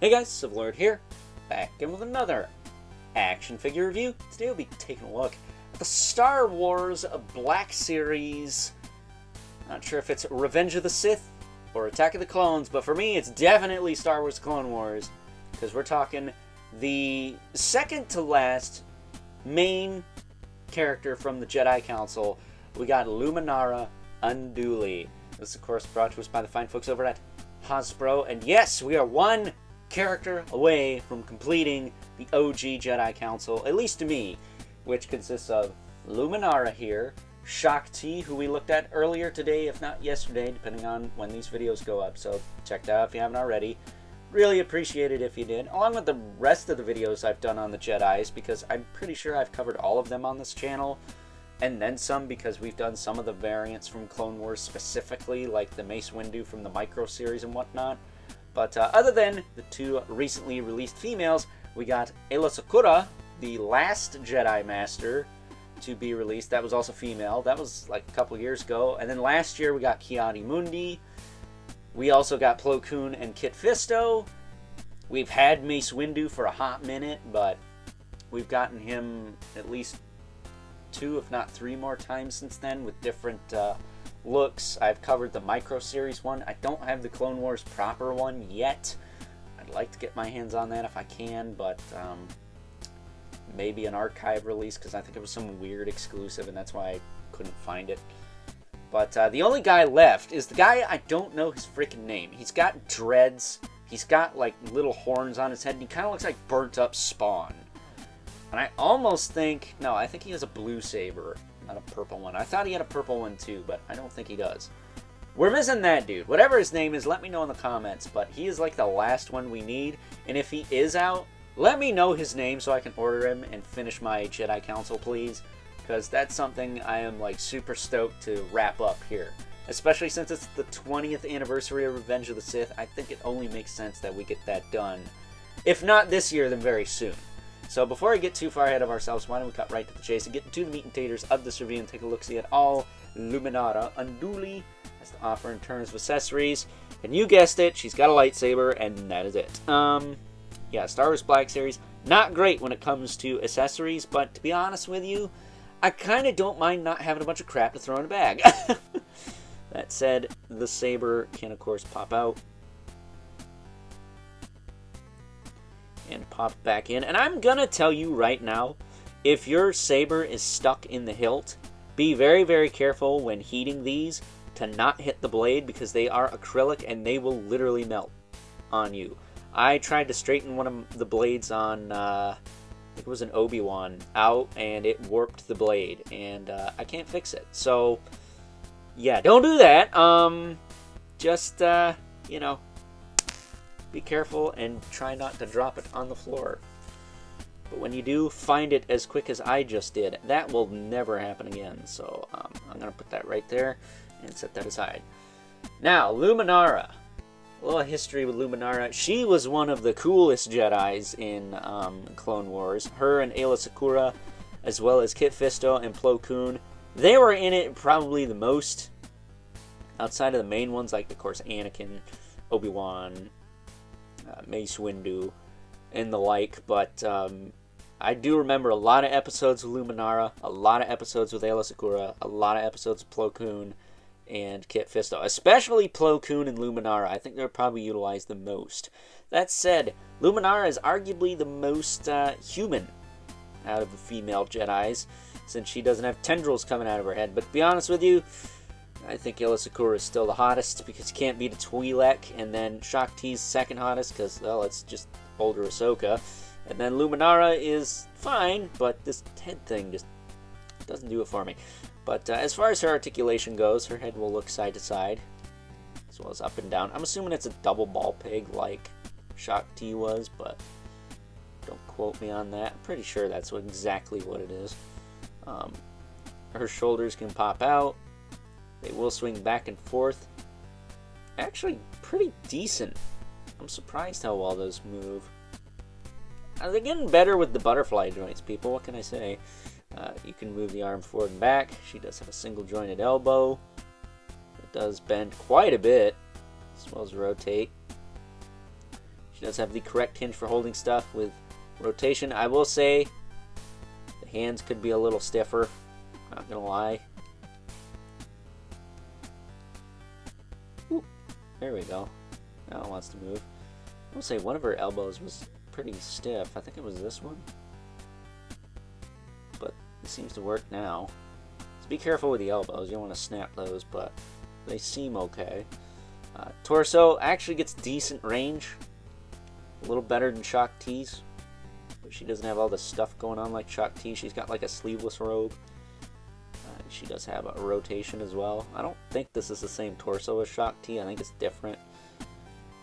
Hey guys, Civilord here, back in with another action figure review. Today we'll be taking a look at the Star Wars Black Series. Not sure if it's Revenge of the Sith or Attack of the Clones, but for me it's definitely Star Wars Clone Wars, because we're talking the second to last main character from the Jedi Council. We got Luminara Unduli. This is of course brought to us by the fine folks over at Hasbro, and yes, we are one character away from completing the OG Jedi Council, at least to me, which consists of Luminara here, Shakti, who we looked at earlier today, if not yesterday, depending on when these videos go up, so check that out if you haven't already. Really appreciate it if you did, along with the rest of the videos I've done on the Jedis, because I'm pretty sure I've covered all of them on this channel, and then some, because we've done some of the variants from Clone Wars specifically, like the Mace Windu from the Micro series and whatnot. But other than the two recently released females, we got Aayla Secura, the last Jedi Master to be released. That was also female. That was like a couple years ago. And then last year we got Ki-Adi-Mundi. We also got Plo Koon and Kit Fisto. We've had Mace Windu for a hot minute, but we've gotten him at least 2, if not 3 more times since then with different looks. I've covered the Micro Series one. I don't have the Clone Wars proper one yet. I'd like to get my hands on that if I can, but maybe an archive release, because I think it was some weird exclusive and that's why I couldn't find it. But the only guy left is the guy I don't know his freaking name. He's got dreads, he's got like little horns on his head, and he kind of looks like burnt up Spawn. And I almost think, no, I think he has a blue saber, not a purple one. I thought he had a purple one too, but I don't think he does. We're missing that dude. Whatever his name is, let me know in the comments, but he is like the last one we need. And if he is out, let me know his name so I can order him and finish my Jedi Council, please. Because that's something I am like super stoked to wrap up here. Especially since it's the 20th anniversary of Revenge of the Sith, I think it only makes sense that we get that done. If not this year, then very soon. So before I get too far ahead of ourselves, why don't we cut right to the chase and get into the meat and taters of this review and take a look-see at all Luminara Unduli has to offer in terms of accessories. And you guessed it, she's got a lightsaber, and that is it. Yeah, Star Wars Black Series, not great when it comes to accessories, but to be honest with you, I kind of don't mind not having a bunch of crap to throw in a bag. That said, the saber can of course pop out and pop back in. And I'm gonna tell you right now, if your saber is stuck in the hilt, be very, very careful when heating these to not hit the blade, because they are acrylic and they will literally melt on you. I tried to straighten one of the blades on, I think it was an Obi-Wan, out, and it warped the blade, and I can't fix it. So, yeah, don't do that. Just, you know, be careful and try not to drop it on the floor. But when you do, find it as quick as I just did. That will never happen again. So I'm going to put that right there and set that aside. Now, Luminara. A little history with Luminara. She was one of the coolest Jedis in Clone Wars. Her and Aayla Secura, as well as Kit Fisto and Plo Koon. They were in it probably the most. Outside of the main ones, like, of course, Anakin, Obi-Wan, Mace Windu, and the like, but I do remember a lot of episodes with Luminara, a lot of episodes with Aayla Secura, a lot of episodes with Plo Koon and Kit Fisto, especially Plo Koon and Luminara. I think they're probably utilized the most. That said, Luminara is arguably the most human out of the female Jedis, since she doesn't have tendrils coming out of her head. But to be honest with you, I think Aayla Secura is still the hottest, because you can't beat a Twi'lek, and then Shakti's second hottest, because, well, it's just older Ahsoka. And then Luminara is fine, but this head thing just doesn't do it for me. But as far as her articulation goes, her head will look side to side, as well as up and down. I'm assuming it's a double ball peg like Shakti was, but don't quote me on that. I'm pretty sure that's exactly what it is. Her shoulders can pop out. They will swing back and forth. Actually, pretty decent. I'm surprised how well those move. They're getting better with the butterfly joints, people. What can I say? You can move the arm forward and back. She does have a single jointed elbow. It does bend quite a bit, as well as rotate. She does have the correct hinge for holding stuff with rotation. I will say the hands could be a little stiffer, not gonna lie. Ooh, there we go. Now it wants to move. I will say one of her elbows was pretty stiff. I think it was this one. But it seems to work now. So be careful with the elbows. You don't want to snap those, but they seem okay. Torso actually gets decent range. A little better than Shock T's. But she doesn't have all this stuff going on like Shock T. She's got like a sleeveless robe. She does have a rotation as well. I don't think this is the same torso as Shock T. I think it's different.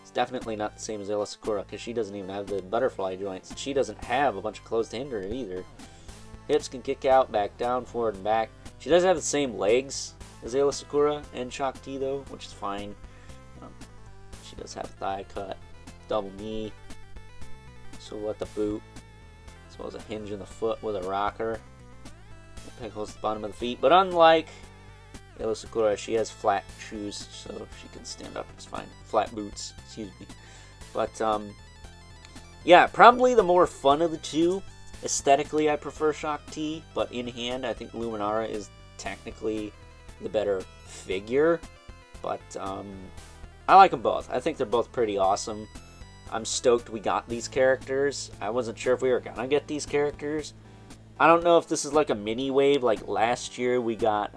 It's definitely not the same as Ayla Sakura because she doesn't even have the butterfly joints. She doesn't have a bunch of clothes to hinder it either. Hips can kick out, back down, forward and back. She does have the same legs as Ayla Sakura and Shock T though, which is fine. She does have a thigh cut, double knee, silhouette the boot, as well as a hinge in the foot with a rocker. The peg holds the bottom of the feet, but unlike Ayla Sakura, she has flat shoes, so she can stand up just fine. Flat boots, excuse me. But, yeah, probably the more fun of the two. Aesthetically, I prefer Shock T, but in hand, I think Luminara is technically the better figure. But, I like them both. I think they're both pretty awesome. I'm stoked we got these characters. I wasn't sure if we were gonna get these characters. I don't know if this is like a mini wave, like last year we got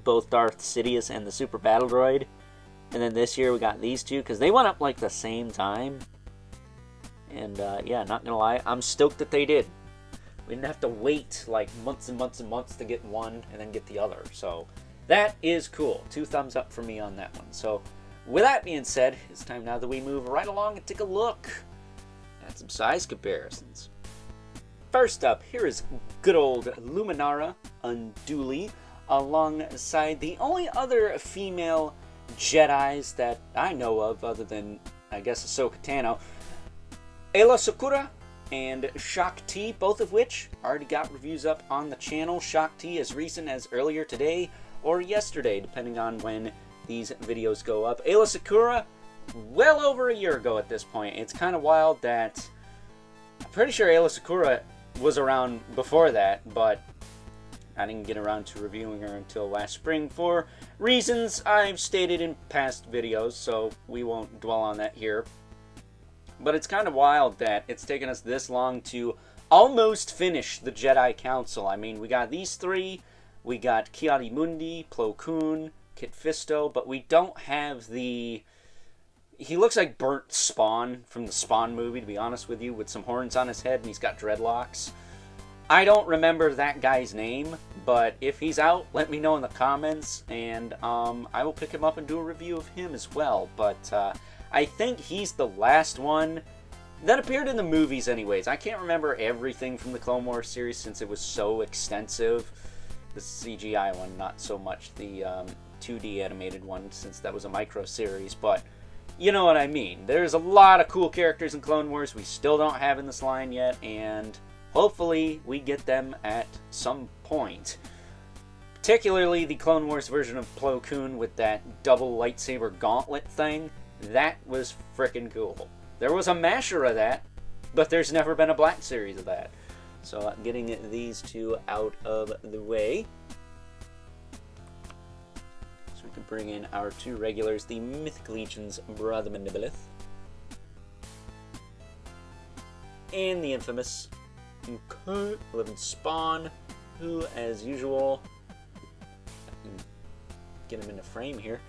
both Darth Sidious and the Super Battle Droid. And then this year we got these two, because they went up like the same time. And yeah, not gonna lie, I'm stoked that they did. We didn't have to wait like months and months and months to get one and then get the other. So that is cool. 2 thumbs up for me on that one. So with that being said, it's time now that we move right along and take a look at some size comparisons. First up, here is good old Luminara Unduli, alongside the only other female Jedis that I know of, other than, I guess, Ahsoka Tano, Ayla Sakura and Shock T, both of which already got reviews up on the channel. Shock T as recent as earlier today or yesterday, depending on when these videos go up. Ayla Sakura, well over a year ago at this point. It's kind of wild that I'm pretty sure Ayla Sakura was around before that, but I didn't get around to reviewing her until last spring for reasons I've stated in past videos, so we won't dwell on that here. But it's kind of wild that it's taken us this long to almost finish the Jedi Council. I mean, we got these three, we got Ki-Adi-Mundi, Plo Koon, Kit Fisto, but we don't have the... He looks like burnt Spawn from the Spawn movie, to be honest with you, with some horns on his head and he's got dreadlocks. I don't remember that guy's name, but if he's out, let me know in the comments, and I will pick him up and do a review of him as well. But I think he's the last one that appeared in the movies anyways. I can't remember everything from the Clone Wars series since it was so extensive. The CGI one, not so much the 2D animated one, since that was a micro series, but you know what I mean. There's a lot of cool characters in Clone Wars we still don't have in this line yet, and hopefully we get them at some point. Particularly the Clone Wars version of Plo Koon with that double lightsaber gauntlet thing. That was frickin' cool. There was a masher of that, but there's never been a black series of that. So getting these two out of the way, so we can bring in our two regulars, the Mythic Legion's Brother Mandibilith and the infamous Living Spawn, who, as usual, I can get him in the frame here,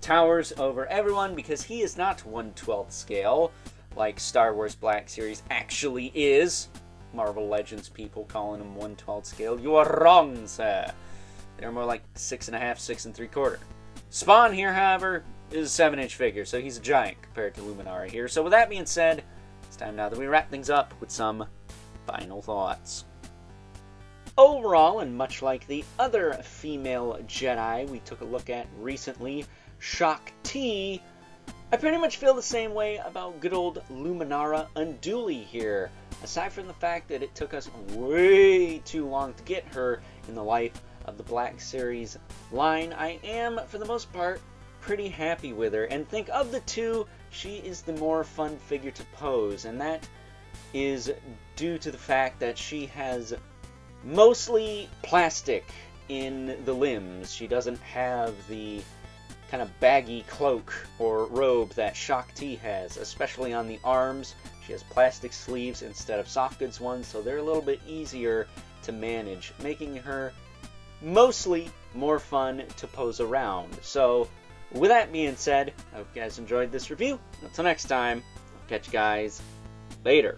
towers over everyone because he is not 1/12 scale like Star Wars Black Series actually is. Marvel Legends people calling him 1/12 scale. You are wrong, sir. They're more like 6.5, 6 3/4. Spawn here, however, is a 7-inch figure, so he's a giant compared to Luminara here. So with that being said, it's time now that we wrap things up with some final thoughts. Overall, and much like the other female Jedi we took a look at recently, Shock T, I pretty much feel the same way about good old Luminara Unduli here. Aside from the fact that it took us way too long to get her in the life of the Black Series line, I am, for the most part, pretty happy with her, and think of the two, she is the more fun figure to pose, and that is due to the fact that she has mostly plastic in the limbs. She doesn't have the kind of baggy cloak or robe that Shakti has, especially on the arms. She has plastic sleeves instead of soft goods ones, so they're a little bit easier to manage, making her mostly more fun to pose around. So, with that being said, I hope you guys enjoyed this review. Until next time, I'll catch you guys later.